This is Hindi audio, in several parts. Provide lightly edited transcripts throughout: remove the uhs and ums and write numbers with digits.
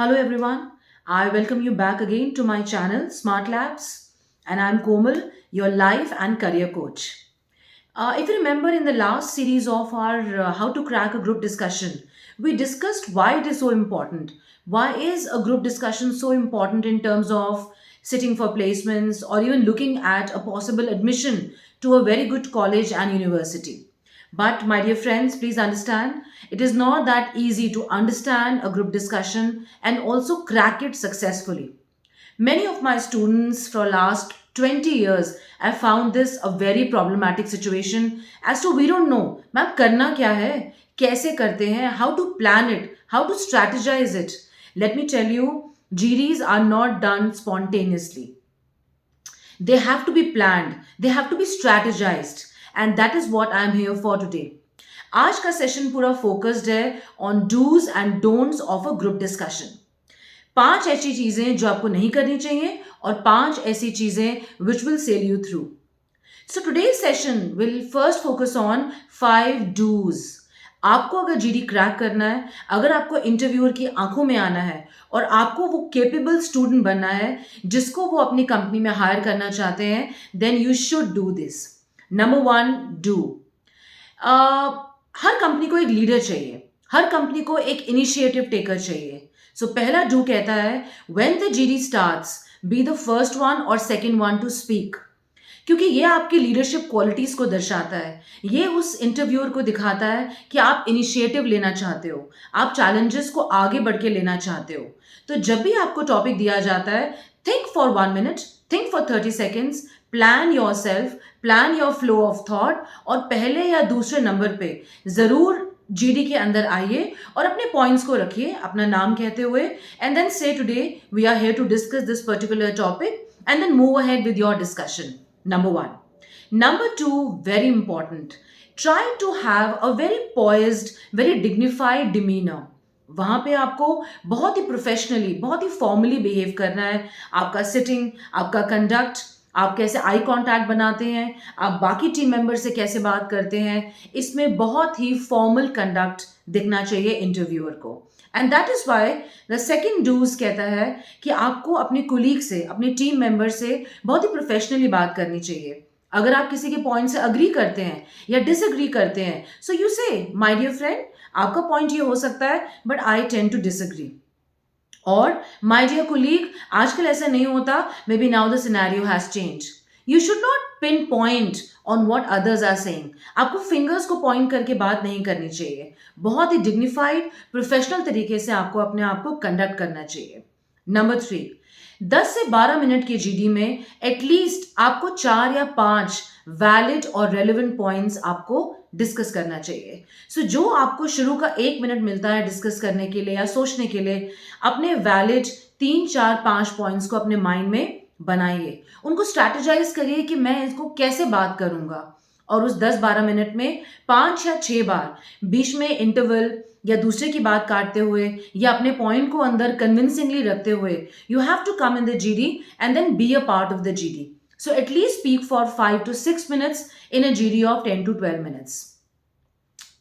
Hello everyone. I welcome you back again to my channel Smart Labs, and I'm Komal, your life and career coach. If you remember in the last series of our How to Crack a Group discussion, we discussed why it is so important. Why is a group discussion so important in terms of sitting for placements or even looking at a possible admission to a very good college and university? But, my dear friends, please understand it is not that easy to understand a group discussion and also crack it successfully. Many of my students for last 20 years have found this a very problematic situation as to we don't know ma'am करना क्या है कैसे करते हैं how to plan it how to strategize it. Let me tell you, GDs are not done spontaneously. They have to be planned, they have to be strategized, and that is what I am here for today. आज का सेशन पूरा फोकस्ड है on dos and don'ts of a group discussion. 5 ऐसी चीजें जो आपको नहीं करनी चाहिए और 5 ऐसी चीजें which will sail you through. So today's session will first focus on 5 dos. आपको अगर जीडी क्रैक करना है, अगर आपको इंटरव्यूअर की आंखों में आना है और आपको वो केपेबल स्टूडेंट बनना है जिसको वो अपनी कंपनी में हायर करना चाहते हैं, then you should do this. Number 1, do. हर कंपनी को एक लीडर चाहिए, हर कंपनी को एक इनिशिएटिव टेकर चाहिए. सो पहला डू कहता है when the GD starts be the first one और सेकंड वन टू स्पीक. क्योंकि ये आपकी लीडरशिप क्वालिटीज को दर्शाता है, ये उस इंटरव्यूअर को दिखाता है कि आप इनिशिएटिव लेना चाहते हो, आप चैलेंजेस को आगे बढ़ के लेना चाहते हो. तो जब भी आपको टॉपिक दिया जाता है, think for 1 minute, think for 30 seconds, plan your self, plan your flow of thought, और पहले या दूसरे नंबर पे जरूर जीडी के अंदर आइए और अपने पॉइंट्स को रखिए अपना नाम कहते हुए, and then say today we are here to discuss this particular topic, and then move ahead with your discussion. Number 1. Number 2, very important. Try to have a very poised, very dignified demeanor. वहाँ पे आपको बहुत ही प्रोफेशनली, बहुत ही फॉर्मली बिहेव करना है. आपका सिटिंग, आपका कंडक्ट, आप कैसे आई कांटेक्ट बनाते हैं, आप बाकी टीम मेंबर से कैसे बात करते हैं, इसमें बहुत ही फॉर्मल कंडक्ट दिखना चाहिए इंटरव्यूअर को. And that is why the second dos कहता है कि आपको अपने कुलीग से, अपने टीम मेंबर से बहुत ही प्रोफेशनली बात करनी चाहिए. अगर आप किसी के पॉइंट से अग्री करते हैं या डिसअग्री करते हैं, so you say my dear friend, आपका पॉइंट ये हो सकता है but I tend to disagree, और माय डियर कुलीग, आजकल ऐसा नहीं होता, may be now the scenario has change. You should not pin point on what others are saying. आपको फिंगर्स को पॉइंट करके बात नहीं करनी चाहिए. बहुत ही डिग्निफाइड, प्रोफेशनल तरीके से आपको अपने आप को कंडक्ट करना चाहिए. नंबर 3, 10 से 12 मिनट के जीडी में एटलीस्ट आपको 4 या 5 वैलिड और रेलिवेंट पॉइंट्स आपको डिस्कस करना चाहिए. सो जो आपको शुरू का 1 मिनट मिलता है डिस्कस करने के लिए या सोचने के लिए, अपने वैलिड 3, 4, 5 पॉइंट्स को अपने माइंड में बनाइए. उनको स्ट्रैटेजाइज करिए कि मैं इसको कैसे बात करूंगा, और उस 10-12 मिनट में 5 या 6 बार बीच में इंटरवल या दूसरे की बात काटते हुए या अपने पॉइंट को अंदर कन्विंसिंगली रखते हुए, you have to come in the GD and then be a part of the GD. So at least speak for 5 to 6 minutes in a GD of 10 to 12 minutes.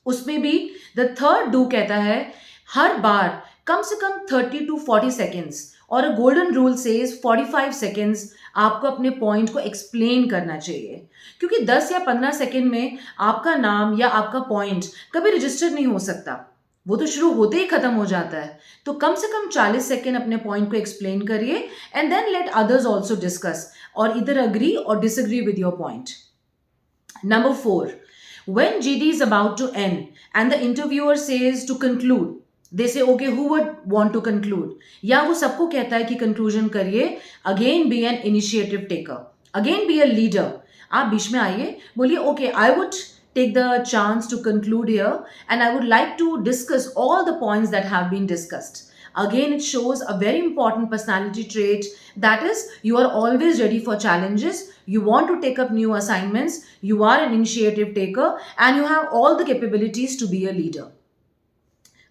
उसमें भी द थर्ड डू कहता है हर बार कम से कम 30 to 40 सेकेंड्स, और अ गोल्डन रूल सेज 45 सेकेंड्स आपको अपने पॉइंट को एक्सप्लेन करना चाहिए. क्योंकि 10 या 15 सेकेंड में आपका नाम या आपका पॉइंट कभी रजिस्टर नहीं हो सकता, वो तो शुरू होते ही खत्म हो जाता है. तो कम से कम 40 सेकेंड अपने पॉइंट को एक्सप्लेन करिए, and then let others also discuss, और इधर अग्री और disagree with your point. Number 4, when GD is about to end and the interviewer says to conclude, they say okay, who would want to conclude, या वो सबको कहता है कि conclusion करिए. Again be an initiative taker, again be a leader. आप बीच में आइए, बोलिए okay, I would take the chance to conclude here and I would like to discuss all the points that have been discussed. Again, it shows a very important personality trait, that is, you are always ready for challenges, you want to take up new assignments, you are an initiative taker, and you have all the capabilities to be a leader.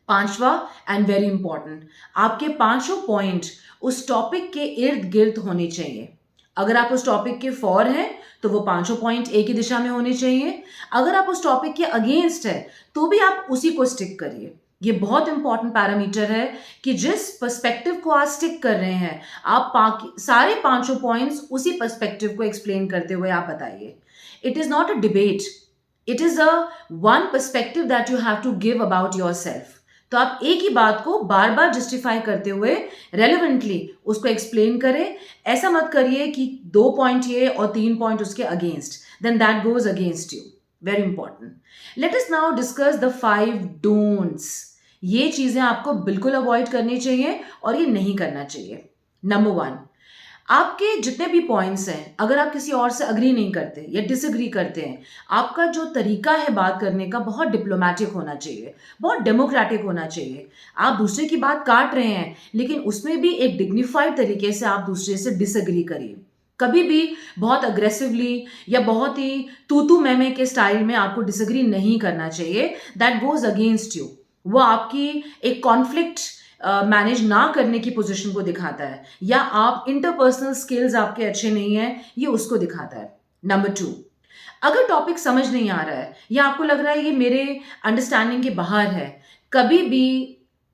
पांचवा एंड वेरी इंपॉर्टेंट, आपके पांचों पॉइंट उस टॉपिक के इर्द गिर्द होने चाहिए. अगर आप उस टॉपिक के फॉर हैं तो वो पांचों पॉइंट एक ही दिशा में होने चाहिए. अगर आप उस टॉपिक के अगेंस्ट है तो भी आप उसी को स्टिक करिए. ये बहुत इंपॉर्टेंट पैरामीटर है कि जिस पर्सपेक्टिव को आप स्टिक कर रहे हैं, आप सारे पांचों पॉइंट्स उसी पर्सपेक्टिव को एक्सप्लेन करते हुए आप बताइए. It is not a debate, it is a one perspective that you have to give about your self. तो आप एक ही बात को बार बार जस्टिफाई करते हुए रेलिवेंटली उसको एक्सप्लेन करें. ऐसा मत करिए कि 2 पॉइंट ये और 3 पॉइंट उसके against, then that goes against you. Very important. Let us now discuss the 5 don'ts. ये चीजें आपको बिल्कुल अवॉइड करनी चाहिए और ये नहीं करना चाहिए. नंबर 1, आपके जितने भी पॉइंट्स हैं, अगर आप किसी और से अग्री नहीं करते या डिसएग्री करते हैं, आपका जो तरीका है बात करने का बहुत डिप्लोमेटिक होना चाहिए, बहुत डेमोक्रेटिक होना चाहिए. आप दूसरे की बात काट रहे हैं, लेकिन उसमें भी एक डिग्निफाइड तरीके से आप दूसरे से डिसएग्री करिए. कभी भी बहुत अग्रेसिवली या बहुत ही तू मैं के स्टाइल में आपको डिसएग्री नहीं करना चाहिए. That goes against you. वो आपकी एक कॉन्फ्लिक्ट मैनेज ना करने की पोजीशन को दिखाता है, या आप इंटरपर्सनल स्किल्स आपके अच्छे नहीं हैं, ये उसको दिखाता है. नंबर 2, अगर टॉपिक समझ नहीं आ रहा है या आपको लग रहा है ये मेरे अंडरस्टैंडिंग के बाहर है, कभी भी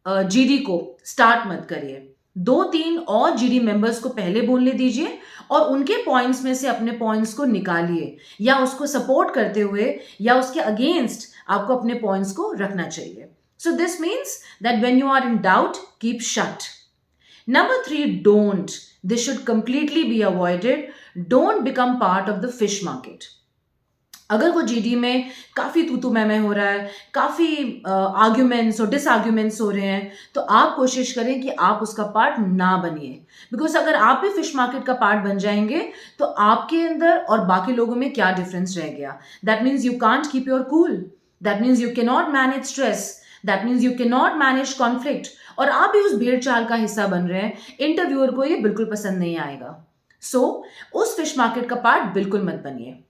जीडी को स्टार्ट मत करिए. 2-3 और जीडी मेंबर्स को पहले बोलने दीजिए और उनके पॉइंट्स में से अपने पॉइंट्स को निकालिए, या उसको सपोर्ट करते हुए या उसके अगेंस्ट आपको अपने पॉइंट्स को रखना चाहिए. So this means that when you are in doubt, keep shut. Number 3, don't. This should completely be avoided. Don't become part of the fish market. अगर वो जीडी में काफ़ी तू मैं हो रहा है, काफ़ी आर्ग्यूमेंट्स और डिसआर्ग्यूमेंट्स हो रहे हैं, तो आप कोशिश करें कि आप उसका पार्ट ना बनिए. बिकॉज अगर आप भी फिश मार्केट का पार्ट बन जाएंगे, तो आपके अंदर और बाकी लोगों में क्या डिफरेंस रह गया. That means you can't keep your cool. That means you can not manage stress. That means you can not manage conflict. और आप भी उस भेड़ चाल का हिस्सा बन रहे हैं. इंटरव्यूअर को ये बिल्कुल पसंद नहीं आएगा. सो उस फिश मार्केट का पार्ट बिल्कुल मत बनिए.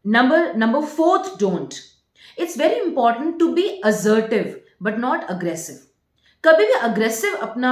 Number 4th don't. It's very important to be assertive but not aggressive. कभी भी अग्रेसिव अपना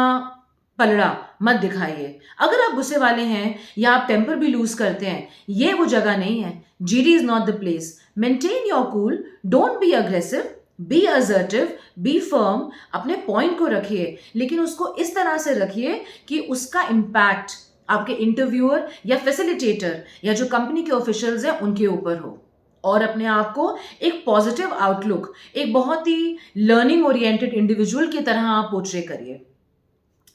पलड़ा मत दिखाइए. अगर आप गुस्से वाले हैं या आप टेम्पर भी लूज करते हैं, ये वो जगह नहीं है. GD is not the place. Maintain your cool. Don't be aggressive. Be assertive. Be firm. अपने पॉइंट को रखिए, लेकिन उसको इस तरह से रखिए कि उसका इम्पैक्ट आपके इंटरव्यूअर या फैसिलिटेटर या जो कंपनी के ऑफिशियल्स हैं उनके ऊपर हो. और अपने आप को एक पॉजिटिव आउटलुक, एक बहुत ही लर्निंग ओरिएंटेड इंडिविजुअल की तरह आप पोर्ट्रे करिए.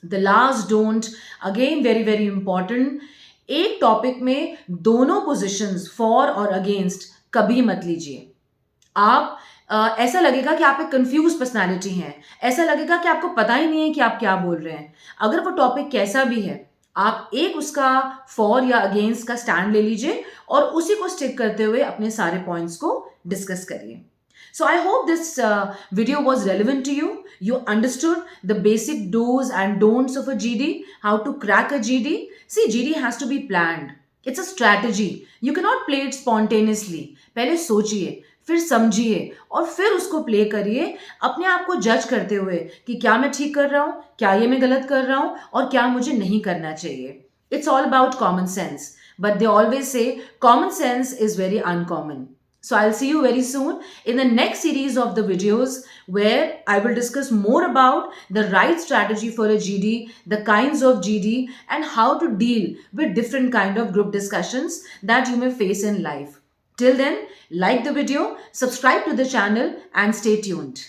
The last don't, again very very important. एक टॉपिक में दोनों पोजिशंस फॉर और अगेंस्ट कभी मत लीजिए. आप ऐसा लगेगा कि आप एक कंफ्यूज पर्सनैलिटी हैं. ऐसा लगेगा कि आपको पता ही नहीं है कि आप क्या बोल रहे हैं. अगर वो टॉपिक कैसा भी है, आप एक उसका फॉर या अगेंस्ट का स्टैंड ले लीजिए और उसी को स्टिक करते हुए अपने सारे पॉइंट्स को डिस्कस करिए. So I hope this video was relevant to you. You understood the basic do's and don'ts of a GD, how to crack a GD. See, GD has to be planned. It's a strategy. You cannot play it spontaneously. पहले सोचिए, फिर समझिए और फिर उसको प्ले करिए, अपने आप को जज करते हुए कि क्या मैं ठीक कर रहा हूँ, क्या ये मैं गलत कर रहा हूँ और क्या मुझे नहीं करना चाहिए. It's all about common sense. But they always say common sense is very uncommon. So I'll see you very soon in the next series of the videos where I will discuss more about the right strategy for a GD, the kinds of GD, and how to deal with different kind of group discussions that you may face in life. Till then, like the video, subscribe to the channel and stay tuned.